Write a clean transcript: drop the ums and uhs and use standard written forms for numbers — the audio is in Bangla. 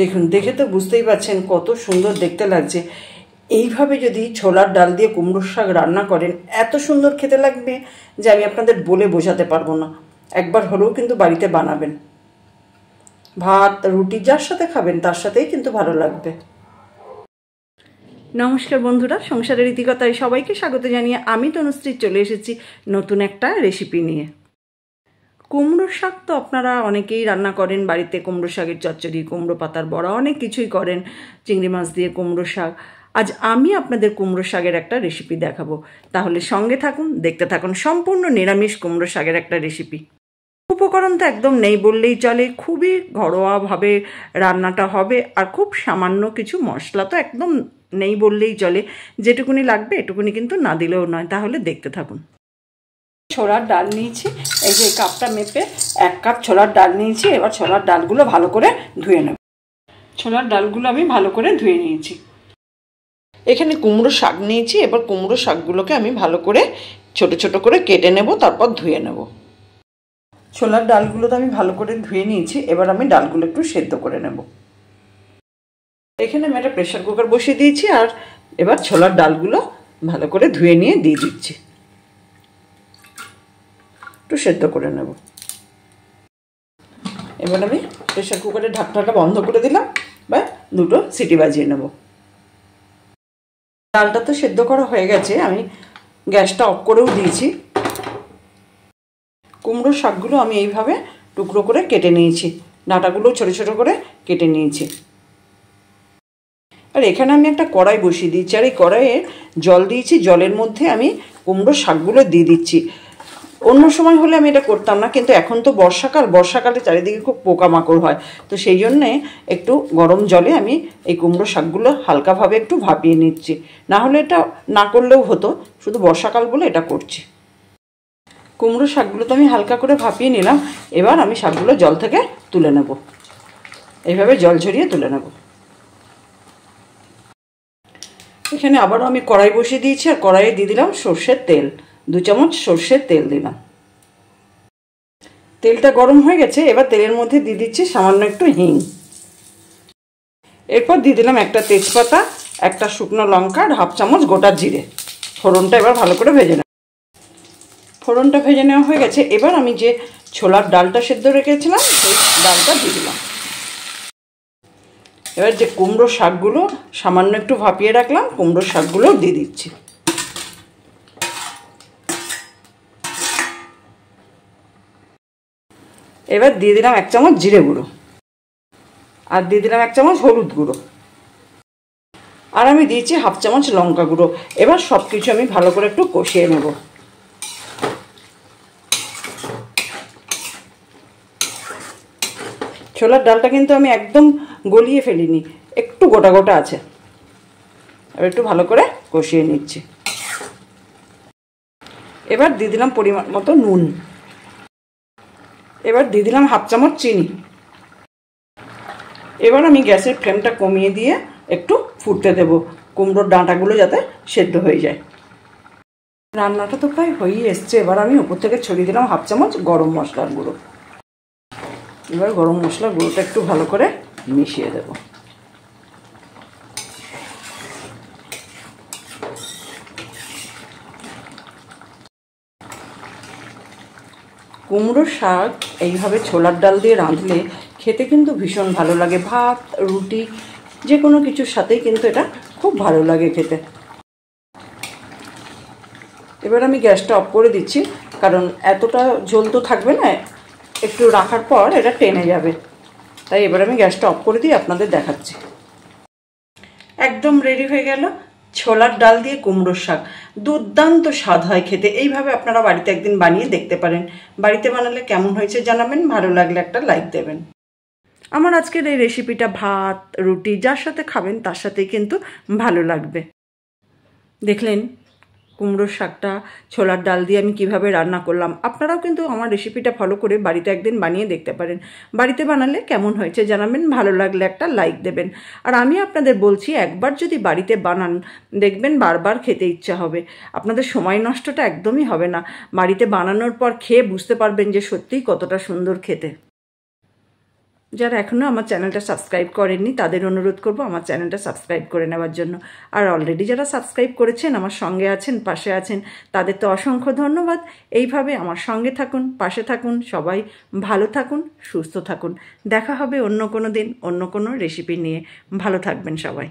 দেখুন, দেখে তো বুঝতেই পারছেন কত সুন্দর দেখতে লাগছে। এইভাবে যদি ছোলার ডাল দিয়ে কুমড়োর শাক রান্না করেন, এত সুন্দর খেতে লাগবে যে আমি আপনাদের বলে বোঝাতে পারবো না। একবার হলেও কিন্তু বাড়িতে বানাবেন। ভাত, রুটি যার সাথে খাবেন তার সাথেই কিন্তু ভালো লাগবে। নমস্কার বন্ধুরা, সংসারের রীতিকথায় সবাইকে স্বাগত জানিয়ে আমি তনুশ্রী চলে এসেছি নতুন একটা রেসিপি নিয়ে। কুমড়োর শাক তো আপনারা অনেকেই রান্না করেন বাড়িতে। কুমড়ো শাকের চচ্চড়ি, কুমড়ো পাতার বড়া, অনেক কিছুই করেন। চিংড়ি মাছ দিয়ে কুমড়ো শাক। আজ আমি আপনাদের কুমড়ো শাকের একটা রেসিপি দেখাবো, তাহলে সঙ্গে থাকুন, দেখতে থাকুন। সম্পূর্ণ নিরামিষ কুমড়ো শাকের একটা রেসিপি। উপকরণ তো একদম নেই বললেই চলে, খুবই ঘরোয়াভাবে রান্নাটা হবে, আর খুব সামান্য কিছু মশলা তো একদম নেই বললেই চলে। যেটুকুনি লাগবে এটুকুনি কিন্তু না দিলেও নয়। তাহলে দেখতে থাকুন। ছোলার ডাল নিয়েছি, এই যে কাপটা মেপে 1 কাপ ছোলার ডাল নিয়েছি। এবার ছোলার ডালগুলো ভালো করে ধুয়ে নেব। ছোলার ডালগুলো আমি ভালো করে ধুয়ে নিয়েছি। এখানে কুমড়ো শাক নিয়েছি। এবার কুমড়ো শাকগুলোকে আমি ভালো করে ছোট ছোট করে কেটে নেব, তারপর ধুয়ে নেব। ছোলার ডালগুলো তো আমি ভালো করে ধুয়ে নিয়েছি। এবার আমি ডালগুলো একটু সেদ্ধ করে নেব। এখানে আমি একটা প্রেসার কুকার বসিয়ে দিয়েছি, আর এবার ছোলার ডালগুলো ভালো করে ধুয়ে নিয়ে দিয়ে দিচ্ছি। একটু সেদ্ধ করে নেব। এবার আমি প্রেসার কুকারের ঢাকনাটা বন্ধ করে দিলাম, বা 2টো সিটি বাজিয়ে নেব। ডালটা তো সেদ্ধ করা হয়ে গেছে, আমি গ্যাসটা অফ করেও দিয়েছি। কুমড়োর শাকগুলো আমি এইভাবে টুকরো করে কেটে নিয়েছি, ডাঁটাগুলো ছোট ছোট করে কেটে নিয়েছি। আর এখানে আমি একটা কড়াই বসিয়ে দিয়েছি, আর এই কড়াইয়ে জল দিয়েছি। জলের মধ্যে আমি কুমড়োর শাকগুলো দিয়ে দিচ্ছি। অন্য সময় হলে আমি এটা করতাম না, কিন্তু এখন তো বর্ষাকালে চারিদিকে খুব পোকামাকড় হয়, তো সেই জন্যে একটু গরম জলে আমি এই কুমড়ো শাকগুলো হালকাভাবে একটু ভাপিয়ে নিচ্ছি। না হলে এটা না করলেও হতো, শুধু বর্ষাকাল বলে এটা করছি। কুমড়ো শাকগুলো তো আমি হালকা করে ভাপিয়ে নিলাম। এবার আমি শাকগুলো জল থেকে তুলে নেব। এইভাবে জল ঝরিয়ে তুলে নেব। এখানে আবারও আমি কড়াই বসিয়ে দিয়েছি, আর কড়াইয়ে দিয়ে দিলাম সর্ষের তেল। 2 চামচ সর্ষের তেল দিলাম। তেলটা গরম হয়ে গেছে। এবার তেলের মধ্যে দিয়ে দিচ্ছি সামান্য একটু হিং। এরপর দিয়ে দিলাম একটা তেজপাতা, একটা শুকনো লঙ্কা, আর 1/2 চামচ গোটা জিরে। ফোড়নটা এবার ভালো করে ভেজে নেব। ফোড়নটা ভেজে নেওয়া হয়ে গেছে। এবার আমি যে ছোলার ডালটা সেদ্ধ রেখেছিলাম সেই ডালটা দিয়ে দিলাম। এবার যে কুমড়ো শাকগুলো সামান্য একটু ভাপিয়ে রাখলাম, কুমড়ো শাকগুলো দিয়ে দিচ্ছি। এবার দিয়ে দিলাম 1 চামচ জিরে গুঁড়ো, আর দিয়ে দিলাম 1 চামচ হলুদ গুঁড়ো, আর আমি দিয়েছি 1/2 চামচ লঙ্কা গুঁড়ো। এবার সব কিছু আমি ভালো করে একটু কষিয়ে নেব। ছোলার ডালটা কিন্তু আমি একদম গলিয়ে ফেলিনি, একটু গোটা গোটা আছে। এবার একটু ভালো করে কষিয়ে নিচ্ছি। এবার দিয়ে দিলাম পরিমাণ মতো নুন। এবার দিয়ে দিলাম 1/2 চামচ চিনি। এবার আমি গ্যাসের ফ্লেমটা কমিয়ে দিয়ে একটু ফুটতে দেব, কুমড়োর ডাঁটাগুলো যাতে সেদ্ধ হয়ে যায়। রান্নাটা তো প্রায় হয়েই এসছে। এবার আমি উপর থেকে ছড়িয়ে দিলাম 1/2 চামচ গরম মশলার গুঁড়ো। এবার গরম মশলার গুঁড়োটা একটু ভালো করে মিশিয়ে দেব। কুমড়োর শাক এইভাবে ছোলার ডাল দিয়ে রাঁধলে খেতে কিন্তু ভীষণ ভালো লাগে। ভাত, রুটি, যে কোনো কিছুর সাথেই কিন্তু এটা খুব ভালো লাগে খেতে। এবার আমি গ্যাসটা অফ করে দিচ্ছি, কারণ এতটা ঝোল তো থাকবে না, একটু রাখার পর এটা টেনে যাবে। তাই এবার আমি গ্যাসটা অফ করে দিয়ে আপনাদের দেখাচ্ছি। একদম রেডি হয়ে গেল ছোলার ডাল দিয়ে কুমড়োর শাক। দুর্দান্ত স্বাদ হয় খেতে। এইভাবে আপনারা বাড়িতে একদিন বানিয়ে দেখতে পারেন। বাড়িতে বানালে কেমন হয়েছে জানাবেন, ভালো লাগলে একটা লাইক দেবেন। আমার আজকের এই রেসিপিটা ভাত, রুটি যার সাথে খাবেন তার সাথেই কিন্তু ভালো লাগবে। দেখলেন কুমড়োর শাকটা ছোলার ডাল দিয়ে আমি কিভাবে রান্না করলাম। আপনারাও কিন্তু আমার রেসিপিটা ফলো করে বাড়িতে একদিন বানিয়ে দেখতে পারেন। বাড়িতে বানালে কেমন হয়েছে জানাবেন, ভালো লাগলে একটা লাইক দেবেন। আর আমি আপনাদের বলছি, একবার যদি বাড়িতে বানান দেখবেন বারবার খেতে ইচ্ছা হবে। আপনাদের সময় নষ্টটা একদমই হবে না। বাড়িতে বানানোর পর খেয়ে বুঝতে পারবেন যে সত্যিই কতটা সুন্দর খেতে। যারা এখনও আমার চ্যানেলটা সাবস্ক্রাইব করেননি তাদের অনুরোধ করব আমার চ্যানেলটা সাবস্ক্রাইব করে নেওয়ার জন্য। আর অলরেডি যারা সাবস্ক্রাইব করেছেন, আমার সঙ্গে আছেন, পাশে আছেন, তাদের তো অসংখ্য ধন্যবাদ। এইভাবে আমার সঙ্গে থাকুন, পাশে থাকুন, সবাই ভালো থাকুন, সুস্থ থাকুন। দেখা হবে অন্য কোনো দিন অন্য কোনো রেসিপি নিয়ে। ভালো থাকবেন সবাই।